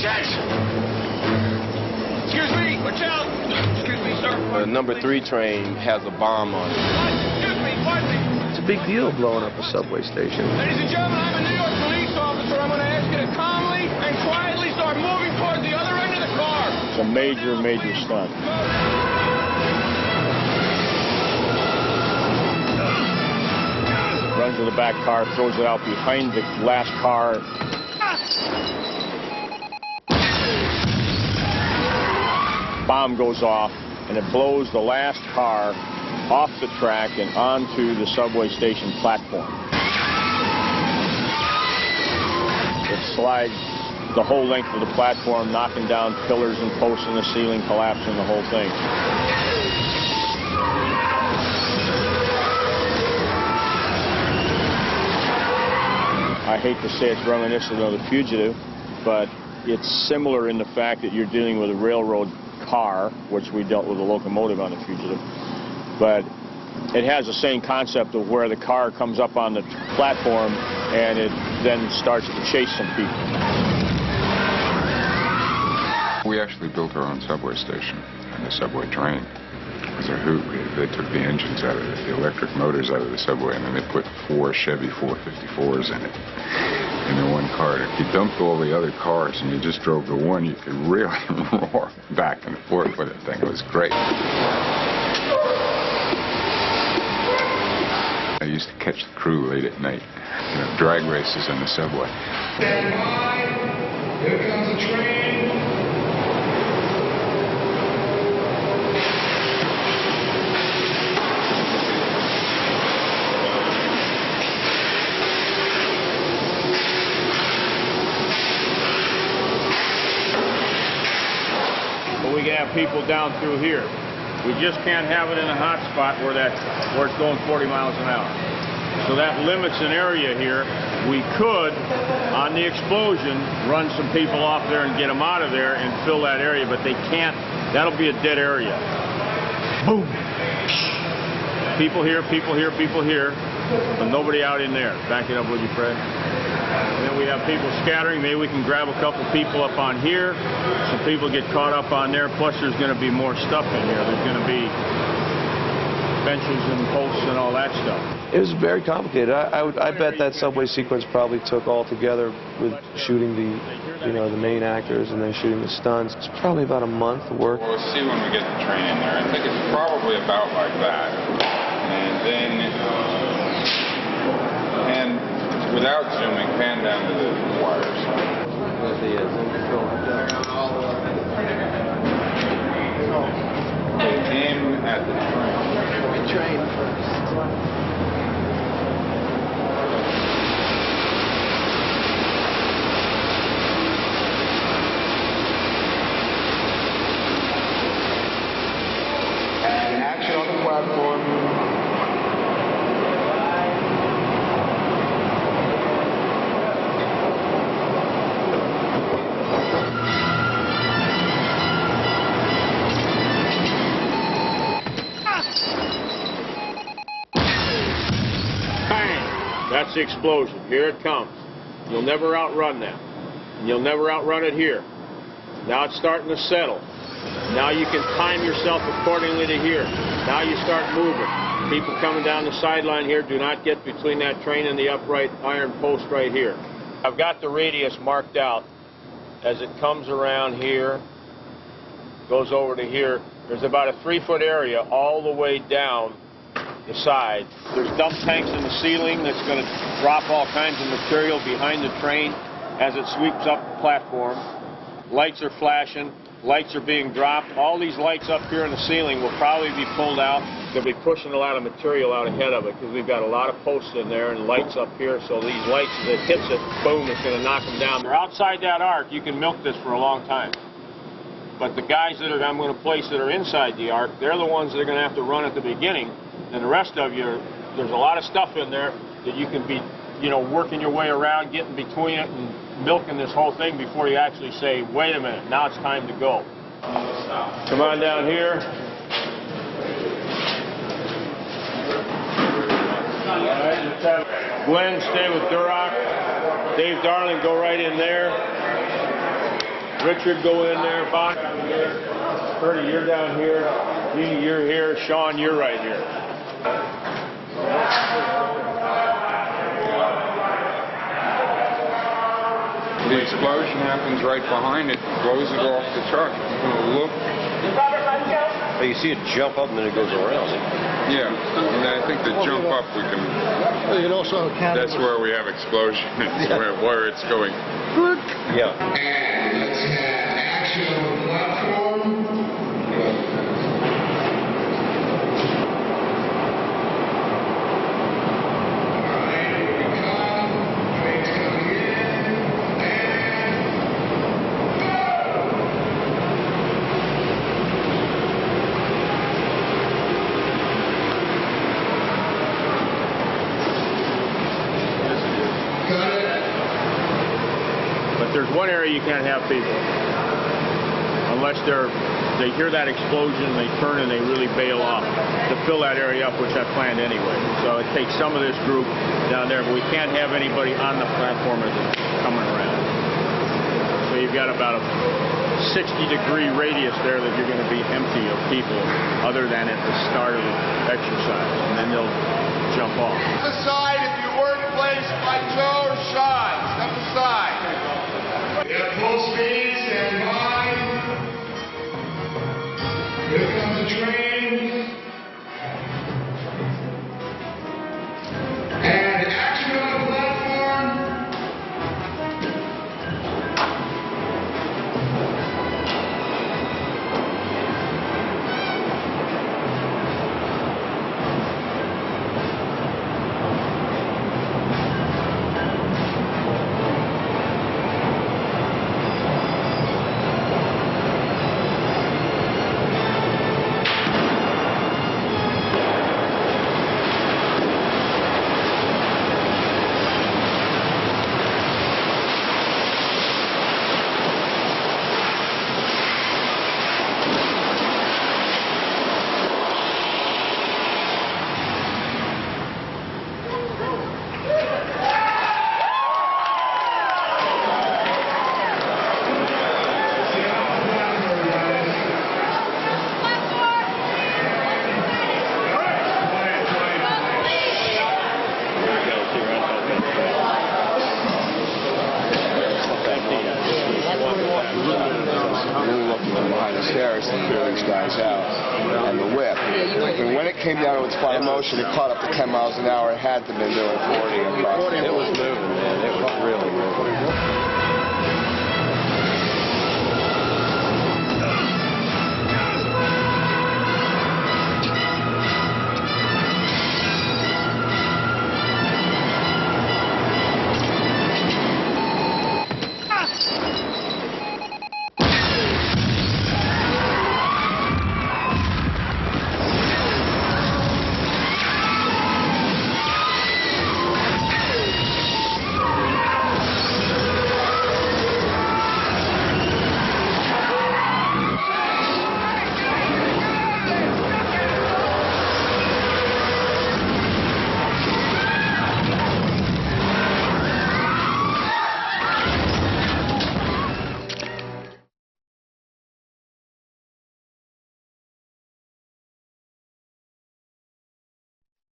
shit! Excuse me, watch out! Excuse me, sir. The number 3 train has a bomb on it. Excuse me, pardon me. It's a big deal blowing up a subway station. Ladies and gentlemen, I'm a New York police officer. I'm going to ask you to calmly and quietly start moving towards the other end of the car. It's a major, major stunt. Runs to the back car, throws it out behind the last car. Bomb goes off, and it blows the last car off the track and onto the subway station platform. It slides the whole length of the platform, knocking down pillars and posts in the ceiling, collapsing the whole thing. I hate to say it's reminiscent of The Fugitive, but it's similar in the fact that you're dealing with a railroad car, which we dealt with a locomotive on The Fugitive, but it has the same concept of where the car comes up on the platform and it then starts to chase some people. We actually built our own subway station and the subway train. It was a hoot. They took the engines out of it, the electric motors out of the subway, and then they put 4 Chevy 454s in it, in the one car. If you dumped all the other cars and you just drove the one, you could really roar back and forth with that thing. It was great. I used to catch the crew late at night, drag races in the subway. Stand by. Here comes the train. We can have people down through here. We just can't have it in a hot spot where it's going 40 miles an hour. So that limits an area here. We could, on the explosion, run some people off there and get them out of there and fill that area, but they can't. That'll be a dead area. Boom. People here, people here, people here, but nobody out in there. Back it up, would you, Fred? And then we have people scattering. Maybe we can grab a couple people up on here. Some people get caught up on there. Plus, there's going to be more stuff in here. There's going to be benches and posts and all that stuff. It was very complicated. I bet that subway sequence probably took all together with shooting the main actors and then shooting the stunts. It's probably about a month of work. We'll see when we get the train in there. I think it's probably about like that. And then, without zooming, pan down to the wires. Aim at the train. The train first. And action on the platform. That's the explosion. Here it comes. You'll never outrun that. And you'll never outrun it here. Now it's starting to settle. Now you can time yourself accordingly to here. Now you start moving. People coming down the sideline here, do not get between that train and the upright iron post right here. I've got the radius marked out. As it comes around here, goes over to here, there's about a 3-foot area all the way down the side. There's dump tanks in the ceiling that's going to drop all kinds of material behind the train as it sweeps up the platform. Lights are flashing. Lights are being dropped. All these lights up here in the ceiling will probably be pulled out. They'll be pushing a lot of material out ahead of it because we've got a lot of posts in there and lights up here. So these lights, as it hits it, boom, it's going to knock them down. They're outside that arc. You can milk this for a long time. But the guys that I'm going to place that are inside the arc, they're the ones that are going to have to run at the beginning. And the rest of you, there's a lot of stuff in there that you can be, working your way around, getting between it and milking this whole thing before you actually say, wait a minute, now it's time to go. Come on down here. All right, let's have Glenn stay with Durock. Dave Darling, go right in there. Richard, go in there. Bob, Bertie, you're down here. Jeannie, you're here. Sean, you're right here. The explosion happens right behind it, blows it off the truck. Look. Oh, you see it jump up and then it goes around. Yeah, and I think the jump up we can. Well, you can also count. That's where we have explosion. It's where it's going. Yeah. And let's have action on the platform. But there's one area you can't have people. Unless they hear that explosion, they turn and they really bail off to fill that area up, which I planned anyway. So it takes some of this group down there, but we can't have anybody on the platform as it's coming around. So you've got about a 60-degree radius there that you're going to be empty of people other than at the start of the exercise, and then they'll jump off. Step aside if you weren't placed by Joe or Sean. Step aside. At full speed, stand by. Here comes the train. And action on the platform. These guys out, and the whip. And when it came down to its final motion, it caught up to 10 miles an hour. It had to have been doing 40 across. It was moving, man. It was really moving.